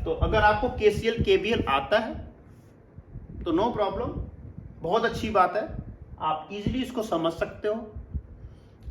तो अगर आपको केसीएल केवीएल आता है तो नो प्रॉब्लम, बहुत अच्छी बात है, आप इजीली इसको समझ सकते हो।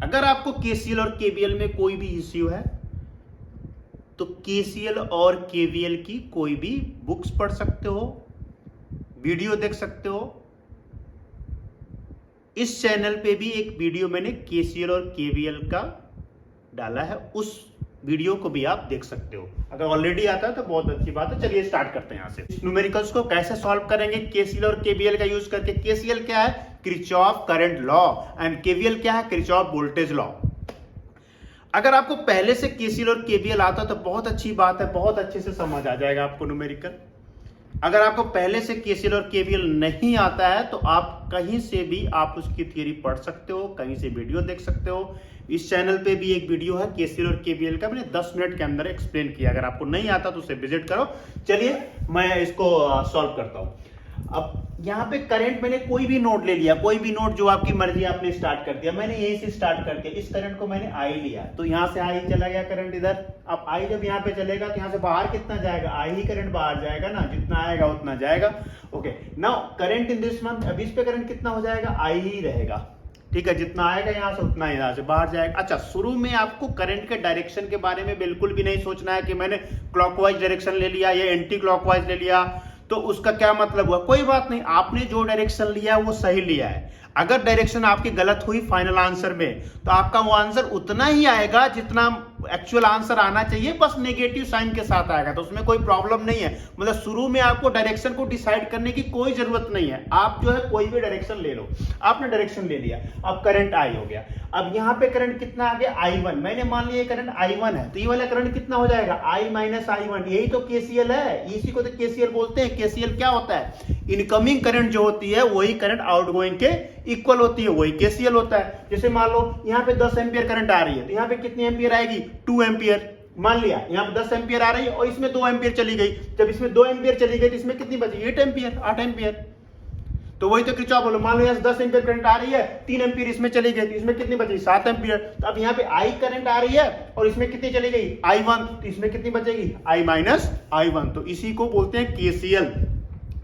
अगर आपको केसीएल और केवीएल में कोई भी इश्यू है तो केसीएल और केवीएल की कोई भी बुक्स पढ़ सकते हो, वीडियो देख सकते हो। इस चैनल पे भी एक वीडियो मैंने केसीएल और केवीएल का डाला है, उस वीडियो को भी आप देख सकते हो। अगर ऑलरेडी आता है तो बहुत अच्छी बात है। चलिए स्टार्ट करते हैं यहां से। न्यूमेरिकल्स को कैसे सॉल्व करेंगे केसीएल और केवीएल का यूज करके। केसीएल क्या है? Kirchhoff current law, and KVL क्या है? Kirchhoff voltage law. अगर आपको पहले से केसीएल और केवीएल आता तो बहुत अच्छी बात है, बहुत अच्छे से समझ आ जाएगा आपको न्यूमेरिकल। अगर आपको पहले से केसीएल और केवीएल नहीं आता है तो आप कहीं से भी आप उसकी थ्योरी पढ़ सकते हो, कहीं से वीडियो देख सकते हो। इस चैनल पे भी एक वीडियो है केसीएल और केवीएल का, मैंने 10 मिनट के अंदर एक्सप्लेन किया। अगर आपको नहीं आता तो उसे विजिट करो। चलिए मैं इसको सॉल्व करता हूं। अब यहाँ पे करंट मैंने कोई भी नोड ले लिया, कोई भी नोड जो आपकी मर्जी, आपने स्टार्ट कर दिया। मैंने यहीं से स्टार्ट करके इस करंट को मैंने आई लिया, तो यहाँ से आई चला गया करंट इधर। अब आई जब यहाँ पे चलेगा तो यहाँ से बाहर कितना जाएगा? आई ही करंट बाहर जाएगा ना, जितना आएगा उतना जाएगा। Okay, now current in this month, अब इस पे करंट कितना हो जाएगा? आई ही रहेगा, ठीक है, जितना आएगा यहाँ से उतना यहाँ से बाहर जाएगा। अच्छा, शुरू में आपको करंट के डायरेक्शन के बारे में बिल्कुल भी नहीं सोचना है कि मैंने क्लॉकवाइज डायरेक्शन ले लिया या एंटी क्लॉकवाइज ले लिया तो उसका क्या मतलब हुआ। कोई बात नहीं, आपने जो डायरेक्शन लिया वो सही लिया है। अगर डायरेक्शन आपकी गलत हुई फाइनल आंसर में तो आपका वो आंसर उतना ही आएगा जितना एक्चुअल आंसर आना चाहिए, बस नेगेटिव साइन के साथ आएगा, तो उसमें कोई प्रॉब्लम नहीं है। मतलब शुरू में आपको डायरेक्शन को डिसाइड करने की कोई जरूरत नहीं है। आप जो है कोई भी डायरेक्शन ले लो। आपने डायरेक्शन ले लिया, अब करंट आई हो गया। अब यहाँ पे करंट कितना आ गया? I1। मैंने मान लिया करंट I1 है, तो ये वाला करंट कितना हो जाएगा? I minus I1। यही तो केसीएल है, इसी को तो केसीएल बोलते हैं। केसीएल क्या होता है? इनकमिंग करंट जो होती है वही करंट आउटगोइंग के इक्वल होती है, वही केसीएल होता है। जैसे मान लो यहाँ पे 10 एम्पियर करंट आ रही है, तो यहाँ पे कितनी एम्पियर आएगी? 2 एम्पियर। मान लिया यहाँ पे 10 एम्पियर आ रही है और इसमें 2 एम्पियर चली गई। जब इसमें 2 एम्पियर चली गई तो इसमें कितनी बची? 8 एम्पियर, 8 एम्पियर। तो वही तो किरचॉफ बोलो। मान लो यहाँ से 10 एम्पियर करंट आ रही है, 3 एम्पियर इसमें चली गई, तो इसमें कितनी बची? 7 एम्पियर। तो अब यहाँ पे आई करंट आ रही है और इसमें कितनी चली गई? I1, तो इसमें कितनी बचेगी? I minus I1। तो इसी को बोलते हैं केसीएल,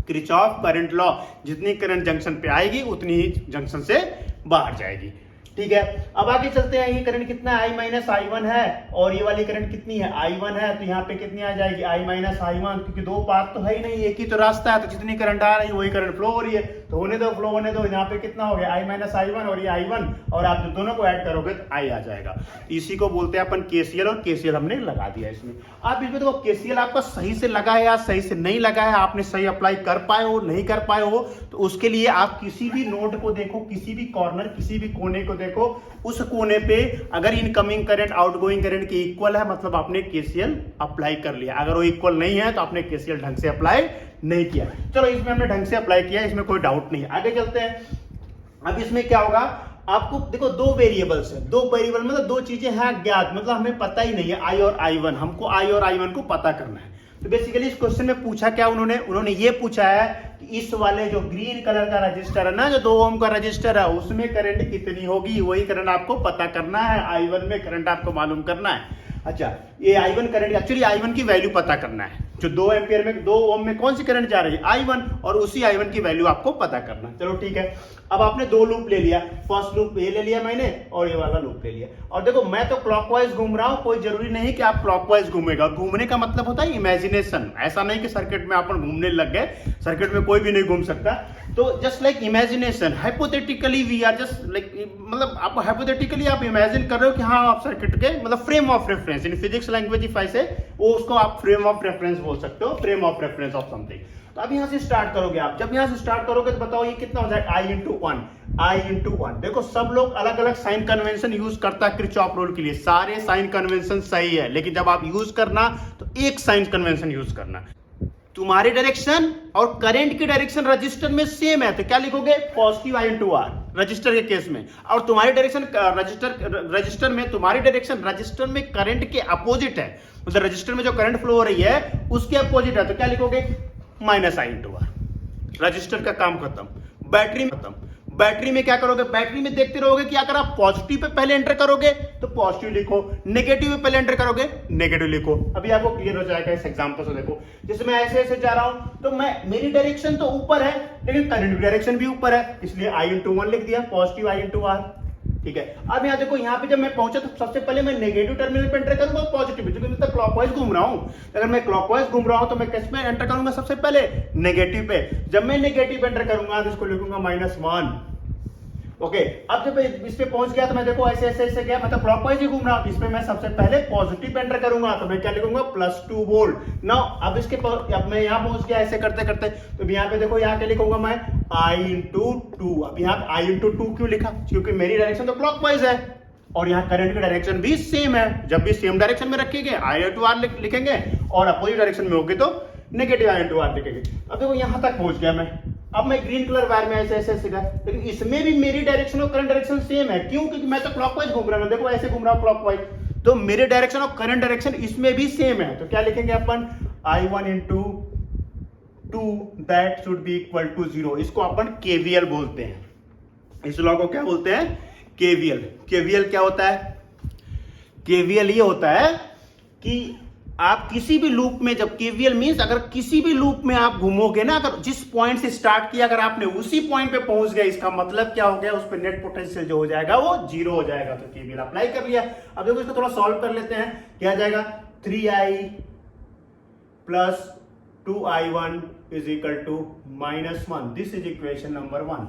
किरचॉफ करंट लॉ। जितनी करंट जंक्शन पे आएगी उतनी ही जंक्शन से बाहर जाएगी, ठीक है। अब आगे चलते हैं। ये करंट कितना है? I माइनस I1 है, और ये वाली करंट कितनी है? I1 है, तो यहाँ पे कितनी आ जाएगी? I माइनस I1, क्योंकि दो पाथ तो है ही नहीं, एक ही तो रास्ता है, तो जितनी करंट आ रही है वही करंट फ्लो हो रही है, तो होने दो, फ्लो होने दो। यहाँ पे कितना हो गया? I माइनस I1 और ये I1, और आप जो दोनों को ऐड करोगे तो I आ जाएगा। इसी को बोलते हैं अपन केसीएल, और केसीएल हमने लगा दिया इसमें। आप इसमें देखो केसीएल आपका सही से लगा है या सही से नहीं लगा है, आपने सही अप्लाई कर पाए हो नहीं कर पाए हो, तो उसके लिए आप किसी भी नोड को देखो, किसी भी कॉर्नर, किसी भी कोने को देखो, उस कोने पे अगर इनकमिंग करंट आउटगोइंग करंट के इक्वल है मतलब आपने केसीएल अप्लाई कर लिया। अगर वो इक्वल नहीं है तो आपने केसीएल ढंग से अप्लाई नहीं किया। चलो इसमें हमने ढंग से अप्लाई किया, इसमें कोई डाउट नहीं है। आगे चलते हैं। अब इसमें क्या होगा? आपको देखो दो वेरिएबल्स है, दो वेरिएबल मतलब दो चीजें हैं अज्ञात, मतलब हमें पता ही नहीं है I और I1। हमको I और I1 को पता करना है। तो बेसिकली इस क्वेश्चन में पूछा क्या उन्होंने ये पूछा है कि इस वाले जो ग्रीन कलर का रजिस्टर है ना, जो 2 ओम का रजिस्टर है, उसमें करंट कितनी होगी, वही करंट आपको पता करना है। I1 में करंट आपको मालूम करना है। अच्छा, ये I1 करंट, एक्चुअली I1 की वैल्यू पता करना है। जो 2 एम्पियर में 2 ओम में कौन सी करंट जा रही है? I1, और उसी I1 की वैल्यू आपको पता करना। चलो ठीक है। अब आपने 2 लूप ले लिया, फर्स्ट लूप ये ले लिया मैंने और ये वाला लूप ले लिया। और देखो मैं तो क्लॉकवाइज घूम रहा हूं, कोई जरूरी नहीं कि आप क्लॉकवाइज घूमेगा। घूमने का मतलब होता है इमेजिनेशन। ऐसा नहीं कि सर्किट में अपन घूमने लग गए, सर्किट में कोई भी नहीं घूम सकता। तो just like imagination, hypothetically we are just like, मतलब आप हाइपोथेटिकली आप इमेजिन कर रहे हो कि हाँ आप सर्किट के मतलब frame of reference, in physics language if I से, वो उसको आप फ्रेम ऑफ रेफरेंस बोल सकते हो, frame of reference of something. तो अब यहां से स्टार्ट करोगे आप, जब यहां से स्टार्ट करोगे तो बताओ ये कितना हो जाएगा? I into 1, I into 1। देखो सब लोग अलग अलग साइन कन्वेंशन यूज करता है किरचॉफ रूल के लिए, सारे साइन कन्वेंशन सही है, लेकिन जब आप यूज करना तो एक साइन कन्वेंशन यूज करना। तुम्हारी डायरेक्शन और करंट की डायरेक्शन रजिस्टर में सेम है, तो क्या लिखोगे? Positive I into R register के केस में। और तुम्हारी डायरेक्शन रजिस्टर में, तुम्हारी डायरेक्शन रजिस्टर में करंट के अपोजिट है, मतलब रजिस्टर में जो करंट फ्लो हो रही है उसके अपोजिट है, तो क्या लिखोगे? Minus I into R। Register का काम खत्म, बैटरी खत्म। बैटरी में क्या करोगे, बैटरी में देखते रहोगे कि अगर आप पॉजिटिव पे पहले एंटर करोगे तो पॉजिटिव लिखो, नेगेटिव पे पहले एंटर करोगे नेगेटिव लिखो। अभी आपको क्लियर हो जाएगा इस एग्जांपल से। देखो जैसे मैं ऐसे ऐसे जा रहा हूं तो मैं मेरी डायरेक्शन तो ऊपर है लेकिन करंट की डायरेक्शन भी ऊपर है, इसलिए I/1 लिख दिया, पॉजिटिव I/R। ठीक है, अब यहाँ देखो, यहाँ पे जब मैं पहुंचा तो सबसे पहले मैं नेगेटिव टर्मिनल पे एंटर करूंगा, पॉजिटिव, क्योंकि मैं तो क्लॉकवाइज घूम रहा हूं। अगर मैं क्लॉकवाइज घूम रहा हूं तो मैं किस पे एंटर करूंगा, सबसे पहले नेगेटिव पे। जब मैं नेगेटिव एंटर करूंगा तो इसको लिखूंगा -1। ओके, अब जब इस पे पहुंच गया तो मैं देखो ऐसे ऐसे ऐसे गया, मतलब क्लॉकवाइज ही घूम रहा हूं, इस पे मैं सबसे पहले पॉजिटिव एंटर करूंगा तो मैं क्या लिखूंगा, +2 वोल्ट। नाउ अब इसके अब मैं यहां पहुंच गया ऐसे करते करते, तो यहां पे देखो यहां क्या लिखूंगा मैं, I/2। अब यहां I/2 क्यों लिखा, क्योंकि मेरी डायरेक्शन तो क्लॉकवाइज है और यहाँ करंट की डायरेक्शन भी सेम है। जब भी सेम डायरेक्शन में रखेंगे I/R लिखेंगे और अपोजिट डायरेक्शन में होगी तो नेगेटिव I/R लिखेंगे। अब देखो यहां तक पहुंच गया मैं, अब मैं ग्रीन कलर वायर में ऐसे ऐसे ऐसे गया, लेकिन इसमें भी मेरी डायरेक्शन और करंट डायरेक्शन सेम है। क्यों, क्योंकि मैं तो क्लॉकवाइज घूम रहा हूं, देखो ऐसे घूम रहा हूं क्लॉकवाइज, तो मेरे डायरेक्शन और करंट डायरेक्शन इसमें भी सेम है। तो क्या लिखेंगे अपन, I/2 that should be equal to 0। इसको अपन KVL बोलते हैं, इस लॉ को क्या बोलते हैं, KVL। KVL क्या होता है, KVL ये होता है कि आप किसी भी लूप में, जब KVL मींस अगर किसी भी लूप में आप घूमोगे ना, अगर जिस पॉइंट से स्टार्ट किया अगर आपने उसी पॉइंट पे पहुंच गए, इसका मतलब क्या हो गया, उस पर नेट पोटेंशियल जो हो जाएगा वो 0 हो जाएगा। तो KVL अप्लाई कर लिया। अब देखो इसको थोड़ा सॉल्व कर लेते हैं, क्या आ जाएगा, 3I + 2I1 = -1। This is equation number 1।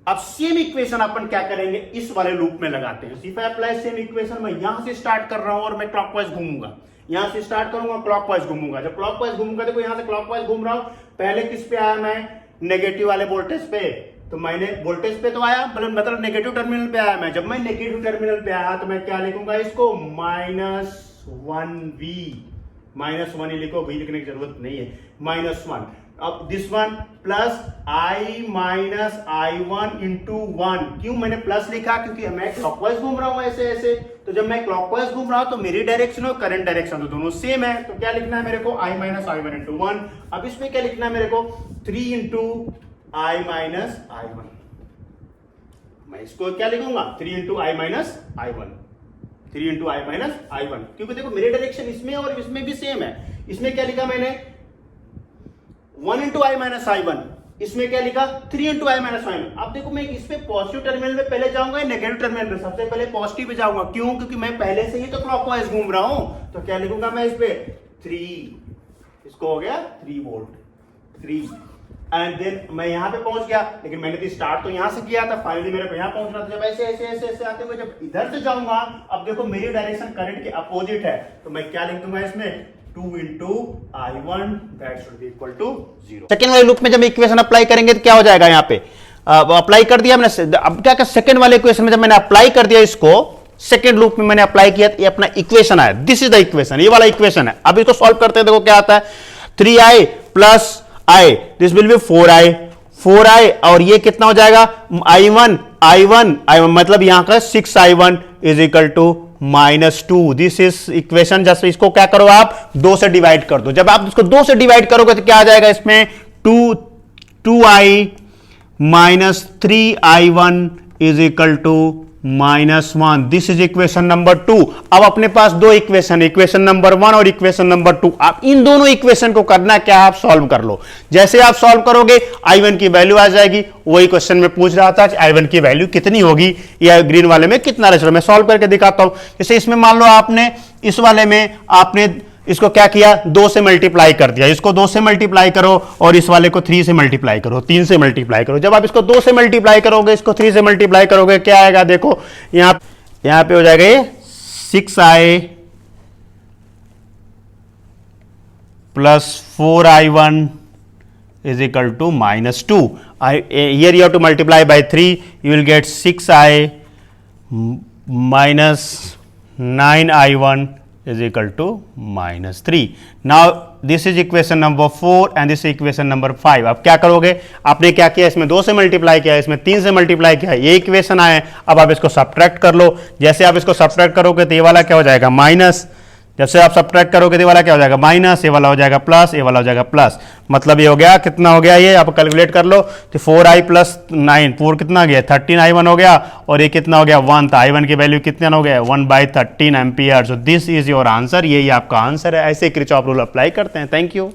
अब सेम इक्वेशन अपन क्या करेंगे, इस वाले लूप में लगाते हैं। If I apply same equation, मैं यहां से स्टार्ट कर रहा हूं और मैं क्लॉकवाइज घूमूंगा, यहां से स्टार्ट करूंगा क्लॉकवाइज घूमूंगा। जब क्लॉकवाइज घूमूंगा, देखो यहां से क्लॉकवाइज घूम रहा हूं, पहले किस पे आया मैं, नेगेटिव वाले वोल्टेज पे, तो मैंने वोल्टेज पे तो आया, मतलब नेगेटिव टर्मिनल पे आया मैं। जब मैं नेगेटिव टर्मिनल पे आया तो मैं क्या लिखूंगा इसको, -1V, -1 ही लिखो, V लिखने की जरूरत नहीं है, -1। अब this one plus I - I1 × 1। क्यों मैंने प्लस लिखा, क्योंकि मैं क्लॉकवाइज घूम रहा हूं ऐसे ऐसे, तो जब मैं क्लॉकवाइज घूम रहा हूं तो मेरी डायरेक्शन और करंट डायरेक्शन तो दोनों सेम है। तो क्या लिखना है मेरे को, I - I1 × 1। अब इसमें क्या लिखना है मेरे को, 3 × I - I1। मैं इसको क्या लिखूंगा, 3 × I - I1, 3 × I - I1, क्योंकि देखो मेरी डायरेक्शन इसमें और इसमें भी सेम है। इसमें क्या लिखा मैंने, 1 × I - I1, इसमें क्या लिखा, 3 × I - I1। अब देखो मैं इस पे पॉजिटिव टर्मिनल में पहले जाऊंगा, नेगेटिव टर्मिनल में सबसे पहले पॉजिटिव पे जाऊंगा। क्यों, क्योंकि मैं पहले से ही तो क्लॉकवाइज घूम रहा हूं। तो क्या लिखूंगा मैं इस पे, 3, इसको हो गया 3 वोल्ट, 3। एंड देन मैं यहां पे पहुंच गया, लेकिन मैंने तो स्टार्ट तो यहां से किया था, फाइनली मेरे को यहां पहुंचना था। जब ऐसे ऐसे ऐसे ऐसे आते हुए जब इधर से जाऊंगा, अब देखो मेरी डायरेक्शन करंट के अपोजिट है, तो मैं क्या लिख दूंगा इसमें, 2 × I1 that should be equal to 0। Second वाले लूप में जब इक्वेशन अप्लाई करेंगे तो क्या हो जाएगा, यहाँ पे अप्लाई कर दिया मैंने। अब क्या सेकंड वाले इक्वेशन में जब मैंने अप्लाई कर दिया, इसको सेकंड लूप में मैंने अप्लाई किया, ये अपना इक्वेशन आया, दिस इज द इक्वेशन, ये वाला इक्वेशन है। अब इसको सॉल्व करते हैं, देखो क्या आता है, 3I + I, this will be 4I, और ये कितना हो जाएगा, I1 मतलब यहां का 6I1 = -2। This is equation. जैसे इसको क्या करो आप, 2 से डिवाइड कर दो। जब आप इसको 2 से डिवाइड करोगे तो क्या आ जाएगा इसमें, 2I - 3I1 = -1। This is equation number 2। अब अपने पास 2 इक्वेशन, इक्वेशन नंबर 1 और इक्वेशन नंबर 2। आप इन दोनों इक्वेशन को करना क्या, आप सॉल्व कर लो। जैसे आप सॉल्व करोगे I1 की वैल्यू आ जाएगी। वही क्वेश्चन में पूछ रहा था कि I1 की वैल्यू कितनी होगी या ग्रीन वाले में कितना रहेगा। मैं सॉल्व करके दिखाता हूं। जैसे इसमें मान लो आपने इस वाले में आपने इसको क्या किया, 2 से मल्टीप्लाई कर दिया, इसको 2 से मल्टीप्लाई करो और इस वाले को 3 से मल्टीप्लाई करो, 3 से मल्टीप्लाई करो। जब आप इसको 2 से मल्टीप्लाई करोगे, इसको 3 से मल्टीप्लाई करोगे, क्या आएगा, देखो यहां पे हो जाएगा ये 6I + 4I1 = -2. Here you have to multiply by 3, you will get 6I - 9I1 = -3. Now this is equation number 4 and this is equation number 5. अब क्या करोगे, आपने क्या किया, इसमें 2 से मल्टीप्लाई किया, इसमें 3 से मल्टीप्लाई किया, ये इक्वेशन आए। अब आप इसको सब्ट्रैक्ट कर लो। जैसे आप इसको सब्ट्रैक्ट करोगे तो ये वाला क्या हो जाएगा, माइनस, जब से आप सब्ट्रैक्ट करोगे तो ये वाला क्या हो जाएगा माइनस, ये वाला हो जाएगा प्लस, ये वाला हो जाएगा प्लस। मतलब ये हो गया कितना हो गया, ये आप कैलकुलेट कर लो तो 4i प्लस 9 4 कितना गया 13i1 हो गया, और ये कितना हो गया 1, तो i1 की वैल्यू कितना हो गया 1/13 ampere. So this is your answer, यही आपका आंसर है। ऐसे किरचॉफ रूल अप्लाई करते हैं। Thank you.